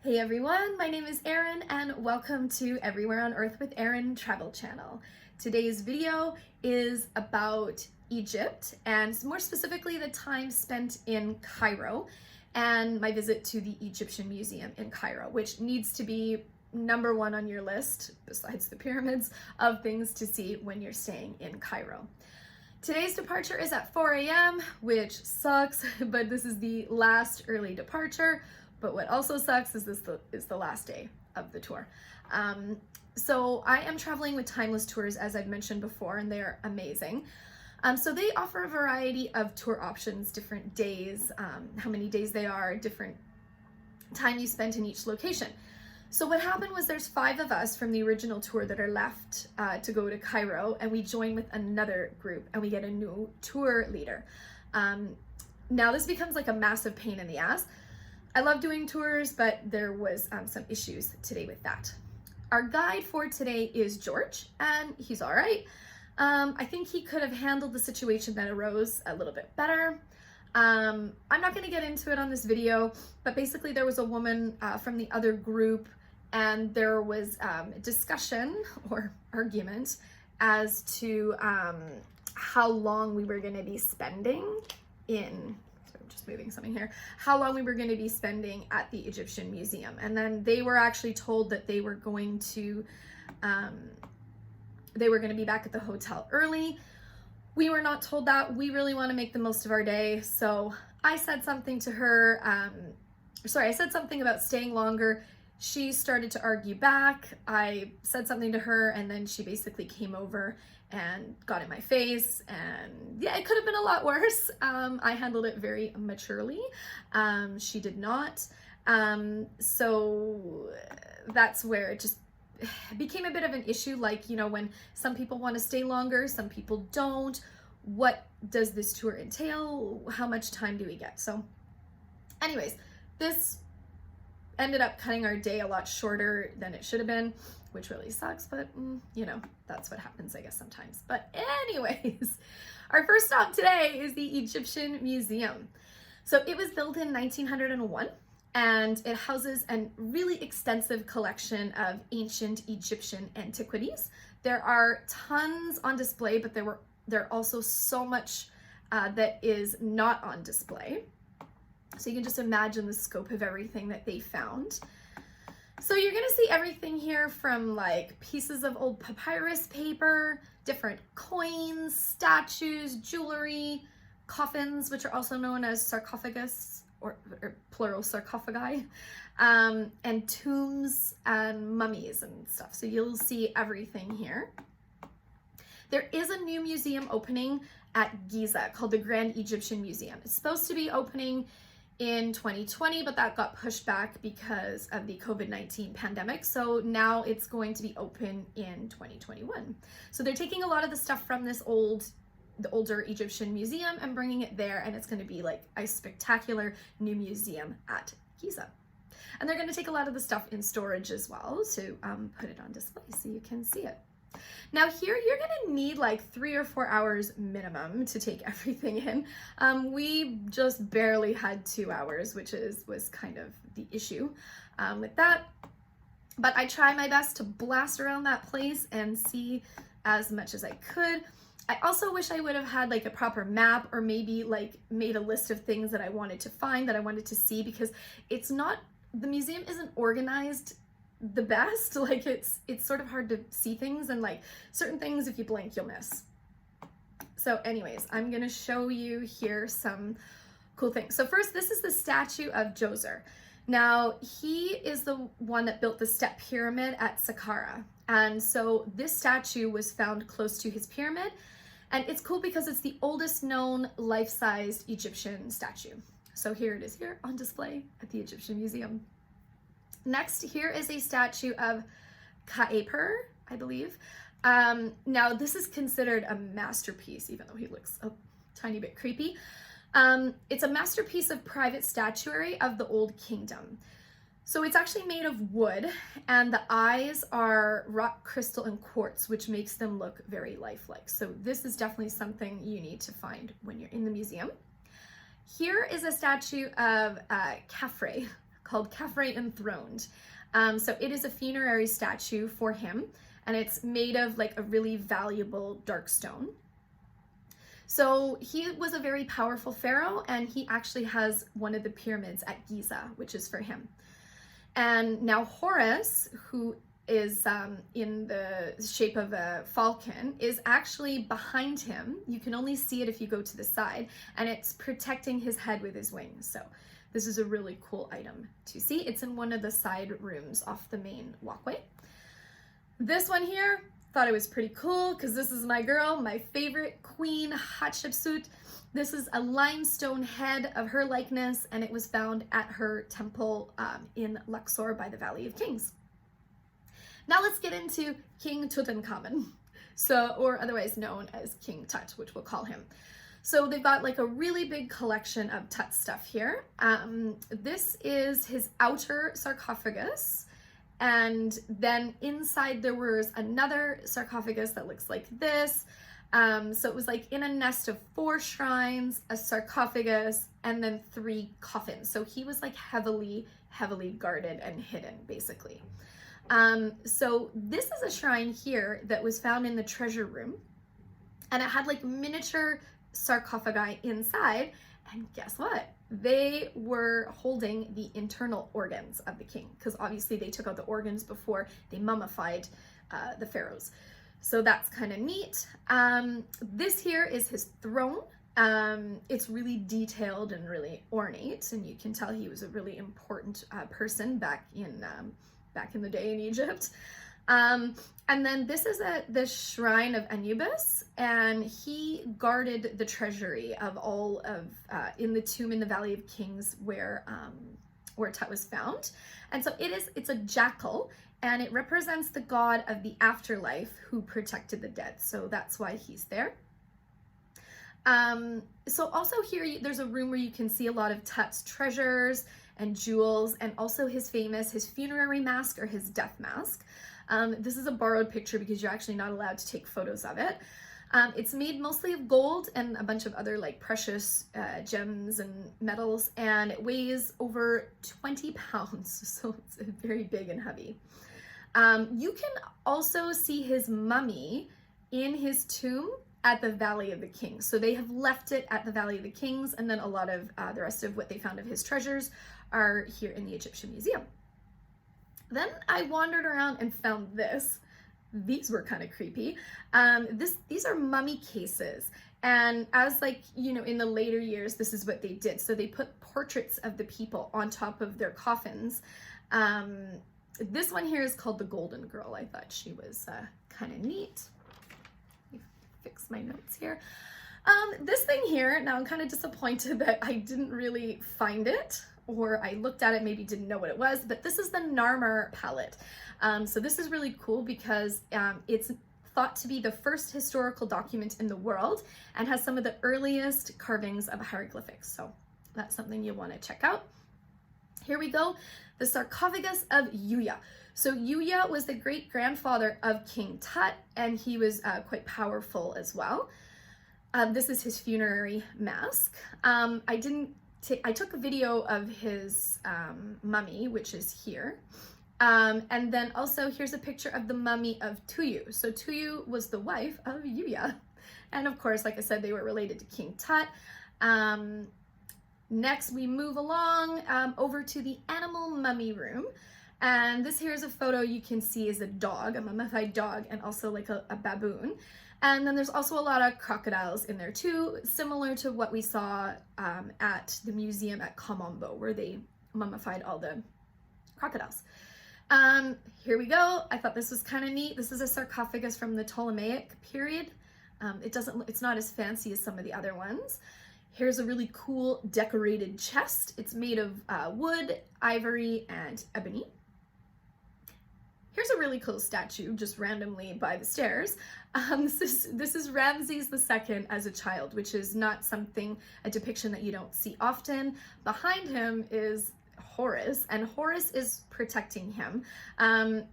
Hey everyone, my name is Erin and welcome to Everywhere on Earth with Erin travel channel. Today's video is about Egypt and more specifically the time spent in Cairo and my visit to the Egyptian Museum in Cairo, which needs to be number one on your list, besides the pyramids, of things to see when you're staying in Cairo. Today's departure is at 4 a.m., which sucks, but this is the last early departure. But what also sucks is this is the last day of the tour. So I am traveling with Timeless Tours, as I've mentioned before, and they're amazing. So they offer a variety of tour options, different days, how many days they are, different time you spent in each location. So what happened was there's 5 of us from the original tour that are left to go to Cairo, and we join with another group and we get a new tour leader. Now this becomes like a massive pain in the ass. I love doing tours, but there was some issues today with that. Our guide for today is George, and he's all right. I think he could have handled the situation that arose a little bit better. I'm not going to get into it on this video, but basically there was a woman from the other group, and there was discussion or argument as to how long we were going to be spending in moving something here, how long we were going to be spending at the Egyptian Museum. And then they were actually told that they were going to be back at the hotel early. We were not told that. We really want to make the most of our day. So I said something to her, I said something about staying longer. She started to argue back. I said something to her, and then she basically came over and got in my face, and yeah, it could have been a lot worse. I handled it very maturely. She did not. So that's where it just became a bit of an issue. Like, you know, when some people want to stay longer, some people don't. What does this tour entail? How much time do we get? So anyways, this ended up cutting our day a lot shorter than it should have been, which really sucks, but you know, that's what happens, I guess, sometimes. But anyways, our first stop today is the Egyptian Museum. So it was built in 1901, and it houses a really extensive collection of ancient Egyptian antiquities. There are tons on display, but there are also so much that is not on display. So you can just imagine the scope of everything that they found. So you're gonna see everything here from like pieces of old papyrus paper, different coins, statues, jewelry, coffins, which are also known as sarcophagus or plural sarcophagi, and tombs and mummies and stuff. So you'll see everything here. There is a new museum opening at Giza called the Grand Egyptian Museum. It's supposed to be opening in 2020, but that got pushed back because of the COVID-19 pandemic. So now it's going to be open in 2021. So they're taking a lot of the stuff from the older Egyptian museum and bringing it there, and it's going to be like a spectacular new museum at Giza. And they're going to take a lot of the stuff in storage as well to put it on display so you can see it. Now here you're gonna need like 3 or 4 hours minimum to take everything in. We just barely had 2 hours, which was kind of the issue with that. But I try my best to blast around that place and see as much as I could. I also wish I would have had like a proper map, or maybe like made a list of things that I wanted to find, that I wanted to see, because the museum isn't organized the best. Like it's sort of hard to see things, and like certain things, if you blink, you'll miss. So anyways, I'm gonna show you here some cool things. So first, this is the statue of Djoser. Now he is the one that built the step pyramid at Saqqara, and so this statue was found close to his pyramid, and it's cool because it's the oldest known life-sized Egyptian statue. So here it is here on display at the Egyptian Museum. Next, here is a statue of Cairo, I believe. Now, this is considered a masterpiece, even though he looks a tiny bit creepy. It's a masterpiece of private statuary of the Old Kingdom. So it's actually made of wood, and the eyes are rock crystal and quartz, which makes them look very lifelike. So this is definitely something you need to find when you're in the museum. Here is a statue of Khafre, called Khafre Enthroned. So it is a funerary statue for him, and it's made of like a really valuable dark stone. So he was a very powerful pharaoh, and he actually has one of the pyramids at Giza, which is for him. And now Horus, who is in the shape of a falcon, is actually behind him. You can only see it if you go to the side, and it's protecting his head with his wings. So this is a really cool item to see. It's in one of the side rooms off the main walkway. This one here, thought it was pretty cool because this is my girl, my favorite queen, Hatshepsut. This is a limestone head of her likeness, and it was found at her temple in Luxor by the Valley of Kings. Now let's get into King Tutankhamun, or otherwise known as King Tut, which we'll call him. So they've got like a really big collection of Tut stuff here. This is his outer sarcophagus. And then inside there was another sarcophagus that looks like this. So it was like in a nest of 4 shrines, a sarcophagus, and then 3 coffins. So he was like heavily guarded and hidden, basically. So this is a shrine here that was found in the treasure room, and it had like miniature sarcophagi inside, and guess what? They were holding the internal organs of the king, because obviously they took out the organs before they mummified the pharaohs. So that's kind of neat. This here is his throne. It's really detailed and really ornate, and you can tell he was a really important person back in the day in Egypt. And then this is the shrine of Anubis, and he guarded the treasury of all of in the tomb in the Valley of Kings where Tut was found. And so it's a jackal, and it represents the god of the afterlife who protected the dead. So that's why he's there. So also here there's a room where you can see a lot of Tut's treasures and jewels, and also his funerary mask, or his death mask. This is a borrowed picture because you're actually not allowed to take photos of it. It's made mostly of gold and a bunch of other like precious gems and metals, and it weighs over 20 pounds, so it's very big and heavy. You can also see his mummy in his tomb at the Valley of the Kings. So they have left it at the Valley of the Kings, and then a lot of the rest of what they found of his treasures are here in the Egyptian Museum. Then I wandered around and found this. These were kind of creepy. These are mummy cases. And as in the later years, this is what they did. So they put portraits of the people on top of their coffins. This one here is called the Golden Girl. I thought she was kind of neat. Let me fix my notes here. This thing here, now I'm kind of disappointed that I didn't really find it, or I looked at it, maybe didn't know what it was, but this is the Narmer palette. So this is really cool because it's thought to be the first historical document in the world and has some of the earliest carvings of hieroglyphics. So that's something you want to check out. Here we go, the sarcophagus of Yuya. So Yuya was the great-grandfather of King Tut, and he was quite powerful as well. This is his funerary mask. I took a video of his mummy, which is here. And then also here's a picture of the mummy of Tuyu. So Tuyu was the wife of Yuya. And of course, like I said, they were related to King Tut. Next, we move along over to the animal mummy room. And this here is a photo you can see is a dog, a mummified dog, and also like a baboon. And then there's also a lot of crocodiles in there too, similar to what we saw at the museum at Kamombo, where they mummified all the crocodiles. Here we go. I thought this was kind of neat. This is a sarcophagus from the Ptolemaic period. It's not as fancy as some of the other ones. Here's a really cool decorated chest. It's made of wood, ivory, and ebony. Here's a really cool statue just randomly by the stairs. This is Ramses II as a child, which is not a depiction that you don't see often. Behind him is Horus, and Horus is protecting him. And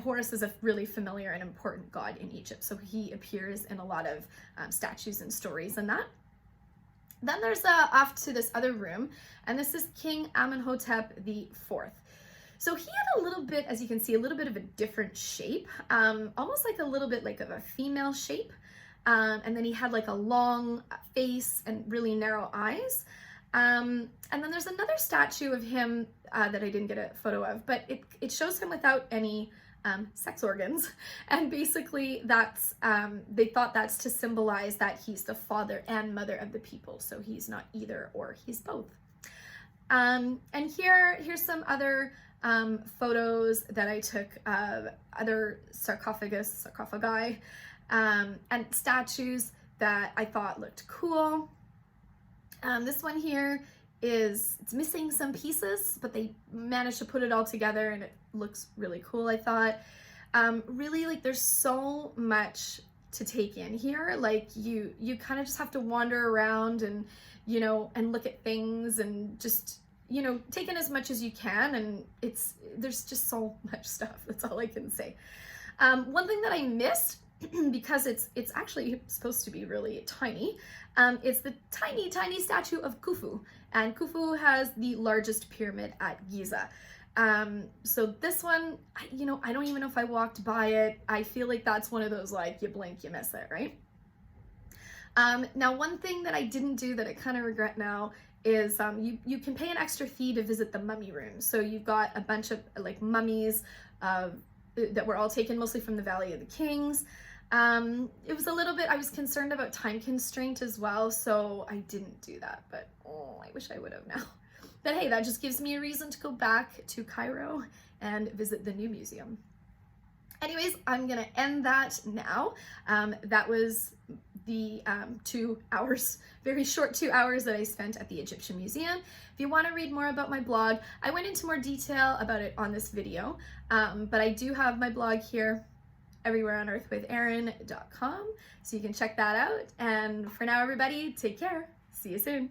Horus is a really familiar and important god in Egypt, so he appears in a lot of statues and stories and that. Then there's off to this other room, and this is King Amenhotep the Fourth. So he had a little bit, as you can see, a little bit of a different shape, almost like a little bit like of a female shape. And then he had like a long face and really narrow eyes. And then there's another statue of him that I didn't get a photo of, but it shows him without any sex organs. And basically that's, they thought that's to symbolize that he's the father and mother of the people. So he's not either or, he's both. And here's some other photos that I took of other sarcophagi, and statues that I thought looked cool. This one here it's missing some pieces, but they managed to put it all together and it looks really cool, I thought. Really, like, there's so much to take in here. Like, you kind of just have to wander around and, you know, and look at things and just, you know, take in as much as you can, and there's just so much stuff. That's all I can say. One thing that I missed, because it's actually supposed to be really tiny, is the tiny statue of Khufu, and Khufu has the largest pyramid at Giza. So this one, you know, I don't even know if I walked by it. I feel like that's one of those, like, you blink, you miss it, right? Now, one thing that I didn't do that I kind of regret now is you can pay an extra fee to visit the mummy room. So you've got a bunch of like mummies that were all taken mostly from the Valley of the Kings. It was a little bit, I was concerned about time constraint as well, so I didn't do that, but oh, I wish I would have now. But hey, that just gives me a reason to go back to Cairo and visit the new museum. Anyways, I'm gonna end that now. That was the 2 hours, very short 2 hours that I spent at the Egyptian Museum. If you want to read more about my blog, I went into more detail about it on this video, but I do have my blog here, everywhereonearthwitherin.com, so you can check that out. And for now, everybody, take care. See you soon.